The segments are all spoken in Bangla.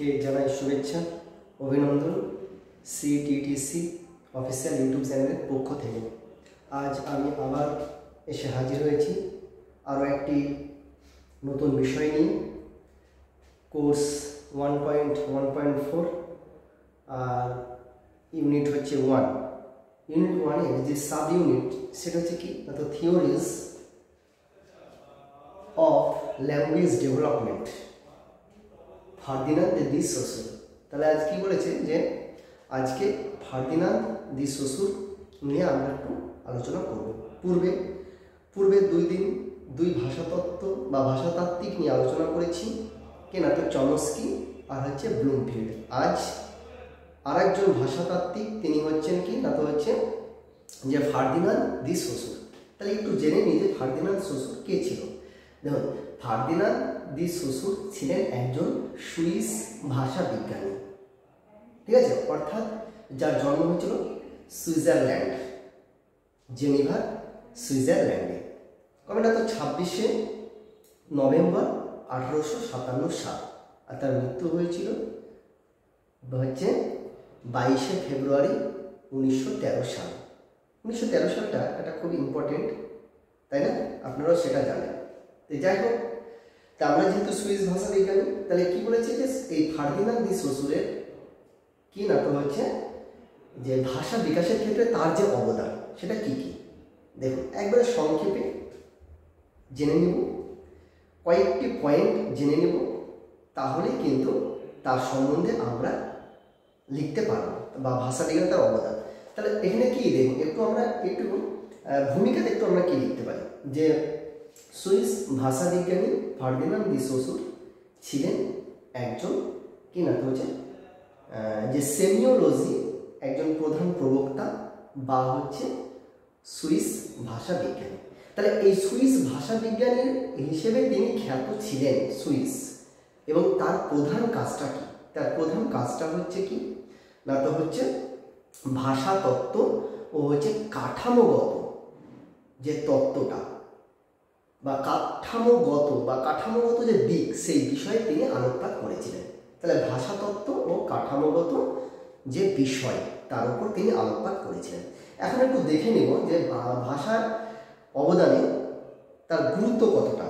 প্রত্যেককে জানাই শুভেচ্ছা অভিনন্দন সিটিটিসি অফিসিয়াল ইউটিউব চ্যানেলের পক্ষ থেকে। আজ আমি আবার এসে হাজির হয়েছি আরও একটি নতুন বিষয় নিয়ে। কোর্স 1.1.4 আর ইউনিট হচ্ছে 1। ইউনিট 1-এর যে সাব ইউনিট সেটা হচ্ছে কি না, তো theories of language development, Ferdinand de Saussure. তাহলে আজ কি বলেছে যে আজকে ফার্দিনান্দ দি সোসুর নিয়ে আমরা একটু আলোচনা করব। পূর্বে দুই ভাষাতত্ত্ব বা ভাষাতাত্ত্বিক নিয়ে আলোচনা করেছি, কে না, তো চমস্কি আর হচ্ছে ব্লুমফিল্ড। আজ আর একজন ভাষাতাত্ত্বিক, তিনি হচ্ছেন কি না, তো হচ্ছে যে ফার্দিনান্দ দি সোসুর। তাহলে একটু জেনে নিই যে ফার্দিনান্দ সোসুর কে ছিল। দেখুন, ফার্দিনান্দ দি সোসুর ছিলেন একজন সুইস ভাষা বিজ্ঞানী, ঠিক আছে, অর্থাৎ যার জন্ম হয়েছিল সুইজারল্যান্ড, জেনিভা, সুইজারল্যান্ডে। কবে না, তো 26শে নভেম্বর 1857 সাল। আর তার মৃত্যু হয়েছিল হচ্ছে 22শে ফেব্রুয়ারি 1913 সাল। 1913 সালটা এটা খুব ইম্পর্টেন্ট, তাই না? আপনারাও সেটা জানেন। তো যাই হোক, তা আমরা যেহেতু সুইস ভাষা বিজ্ঞানী, তাহলে কি বলেছে যে এই ফার্দিনান্দ দি সোসুরের কি না, তো হচ্ছে যে ভাষা বিকাশের ক্ষেত্রে তার যে অবদান সেটা কি কি। দেখুন, একবারে সংক্ষেপে জেনে নেব, কয়েকটি পয়েন্ট জেনে নেব, তাহলে কিন্তু তার সম্বন্ধে আমরা লিখতে পারবো বা ভাষা বিজ্ঞানে তার অবদান। তাহলে এখানে কি দেখুন, একটু ভূমিকাতে একটু আমরা কি লিখতে পারি যে সুইস ভাষা বিজ্ঞানী ফার্দিনান্দ দি সোসুর ছিলেন একজন কি না, তো হচ্ছে যে সেমিওলজি একজন প্রধান প্রবক্তা বা হচ্ছে সুইস ভাষা বিজ্ঞানী। তাহলে এই সুইস ভাষা বিজ্ঞানীর হিসেবে তিনি খ্যাত ছিলেন সুইস, এবং তার প্রধান কাজটা কি? তার প্রধান কাজটা হচ্ছে কি না, তো হচ্ছে ভাষা তত্ত্ব ও হচ্ছে কাঠামোগত যে তত্ত্বটা বা কাঠামোগত যে দিক, সেই বিষয়ে তিনি আলোকপাত করেছিলেন। তাহলে ভাষাতত্ত্ব ও কাঠামোগত যে বিষয়, তার উপর তিনি আলোকপাত করেছিলেন। এখন একটু দেখে নেব যে ভাষার অবদানে তার গুরুত্ব কতটা।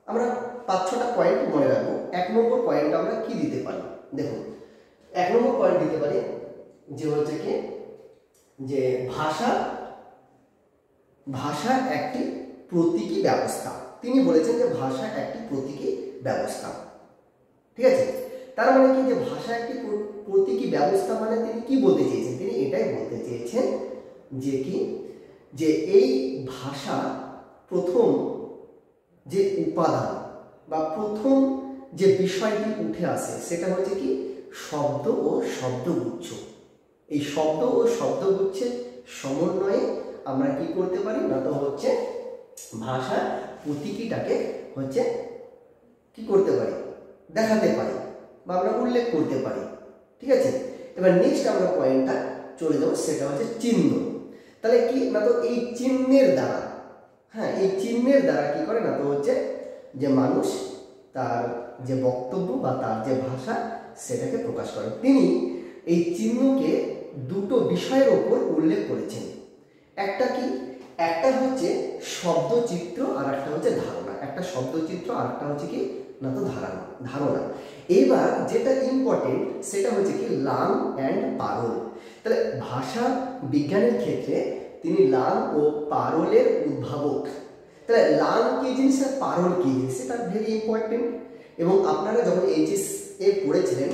আমরা 5-6টা পয়েন্ট মনে রাখবো। 1 নম্বর পয়েন্ট আমরা কি দিতে পারি? দেখুন, 1 নম্বর পয়েন্ট দিতে পারি যে হচ্ছে কি যে ভাষা একটি প্রতীকী ব্যবস্থা। তিনি বলেছেন যে ভাষা একটি প্রতীকী ব্যবস্থা, ঠিক আছে। তার মানে কি যে ভাষা একটি প্রতীকী ব্যবস্থা মানে তিনি কি বলতে চেয়েছেন? তিনি এটাই বলতে চেয়েছেন যে কি যে এই ভাষা প্রথম যে উপাদান বা প্রথম যে বিষয়টি উঠে আসে সেটা হচ্ছে কি শব্দ ও শব্দগুচ্ছ। এই শব্দ ও শব্দগুচ্ছের সমন্বয়ে আমরা কি করতে পারি না, তো হচ্ছে ভাষা প্রতীকীটাকে হচ্ছে কি করতে পারি, দেখাতে পারি বা আমরা উল্লেখ করতে পারি, ঠিক আছে। এবার নেক্সট আমরা পয়েন্টটা চলে যাবো, সেটা হচ্ছে চিহ্ন। তাহলে কি না, তো এই চিহ্নের দ্বারা, এই চিহ্নের দ্বারা কি করে না, তো হচ্ছে যে মানুষ তার যে বক্তব্য বা তার যে ভাষা সেটাকে প্রকাশ করে। তিনি এই চিহ্নকে দুটো বিষয়ের ওপর উল্লেখ করেছেন। একটা হচ্ছে শব্দচিত্র আর একটা হচ্ছে ধারণা। একটা শব্দচিত্র আর একটা হচ্ছে কি না, তো ধারণা। এবার যেটা ইম্পর্টেন্ট সেটা হচ্ছে কি লাং অ্যান্ড পারল। তাহলে ভাষা বিজ্ঞানের ক্ষেত্রে তিনি লাং ও পারলের উদ্ভাবক। তাহলে লাং কি জিনিস আর পারল কি জিনিস, সেটা ভেরি ইম্পর্টেন্ট। এবং আপনারা যখন এইচএস পড়েছিলেন,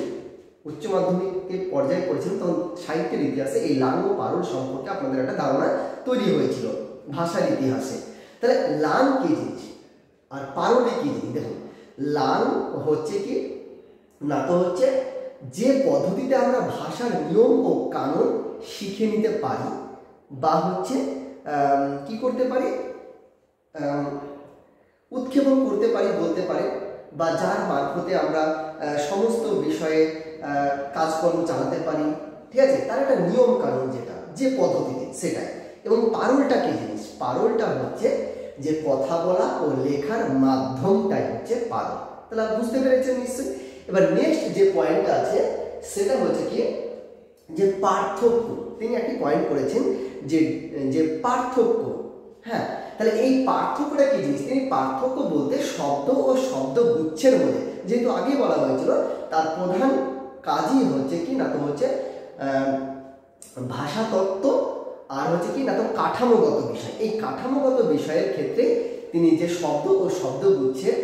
উচ্চ মাধ্যমিকের পর্যায়ে পড়েছিলেন, তখন সাহিত্যের ইতিহাসে এই লাং ও পারল সম্পর্কে আপনাদের একটা ধারণা তৈরি হয়েছিল ভাষার ইতিহাসে। তাহলে লাং কি জিনিস আর পারলে কি জিনিস? দেখুন, লাং হচ্ছে কি না, তো হচ্ছে যে পদ্ধতিতে আমরা ভাষার নিয়ম ও কানুন শিখে নিতে পারি বা হচ্ছে কি করতে পারি, উৎক্ষেপণ করতে পারি বলতে পারে, বা যার মারফতে আমরা সমস্ত বিষয়ে কাজকর্ম চালাতে পারি, ঠিক আছে, তার একটা নিয়ম কানুন যেটা যে পদ্ধতিতে সেটাই। এবং পারলটা কি জিনিস? পারলটা হচ্ছে যে কথা বলা ও লেখার মাধ্যমটাই হচ্ছে পারল। তাহলে বুঝতে পেরেছেন নিশ্চয়ই। এবার নেক্সট যে পয়েন্টটা আছে সেটা হচ্ছে কি যে পার্থক্য। তিনি একটি পয়েন্ট করেছেন যে যে পার্থক্য। হ্যাঁ, তাহলে এই পার্থক্যটা কি জিনিস? তিনি পার্থক্য বলতে শব্দ ও শব্দগুচ্ছের মধ্যে, যেহেতু আগেই বলা হয়েছিল তার প্রধান কাজই হচ্ছে কি না তো হচ্ছে ভাষাতত্ত্ব আর হচ্ছে কি না তো কাঠামোগত বিষয়। এই কাঠামোগত বিষয়ের ক্ষেত্রে তিনি যে শব্দ ও শব্দগুচ্ছের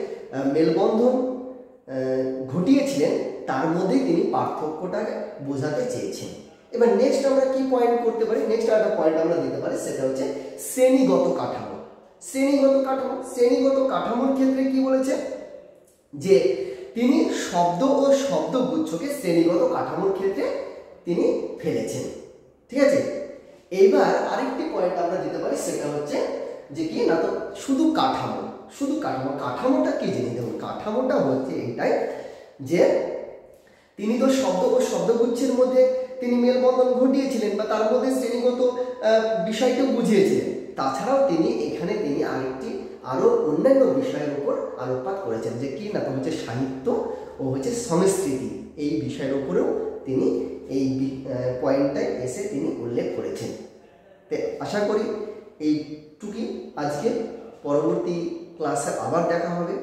মেলবন্ধন ঘটিয়েছিলেন তার মধ্যেই তিনি পার্থক্যটাকে বোঝাতে চেয়েছেন। এবার নেক্সট আমরা কি পয়েন্ট করতে পারি? নেক্সট একটা পয়েন্ট আমরা দিতে পারি, সেটা হচ্ছে শ্রেণীগত কাঠামো। শ্রেণীগত কাঠামো, শ্রেণীগত কাঠামোর ক্ষেত্রে কি বলেছে যে তিনি শব্দ ও শব্দগুচ্ছকে শ্রেণীগত কাঠামোর ক্ষেত্রে তিনি ফেলেছেন। ঠিক আছে, এইবার আরেকটি পয়েন্ট আমরা দিতে পারি, সেটা হচ্ছে যে কি না তো শুধু কাঠামো। শুধু কাঠামো, কাঠামোটা কি জিনিস? দেখুন, কাঠামোটা হচ্ছে এটাই যে তিনি তো শব্দ ও শব্দগুচ্ছের মধ্যে তিনি মেলবন্ধন ঘটিয়েছিলেন বা তার মধ্যে শ্রেণীগত বিষয়টা বুঝিয়েছিলেন। তাছাড়াও তিনি এখানে তিনি আরো অন্যান্য বিষয়ের উপর আলোকপাত করেছেন, যে কি না তো হচ্ছে সাহিত্য ও হচ্ছে সংস্কৃতি, এই বিষয়ের উপরেও তিনি এই পয়েন্টটায় এসে তিনি উল্লেখ করেছেন। তো আশা করি এইটুকুই আজকে, পরবর্তী ক্লাসে আবার দেখা হবে।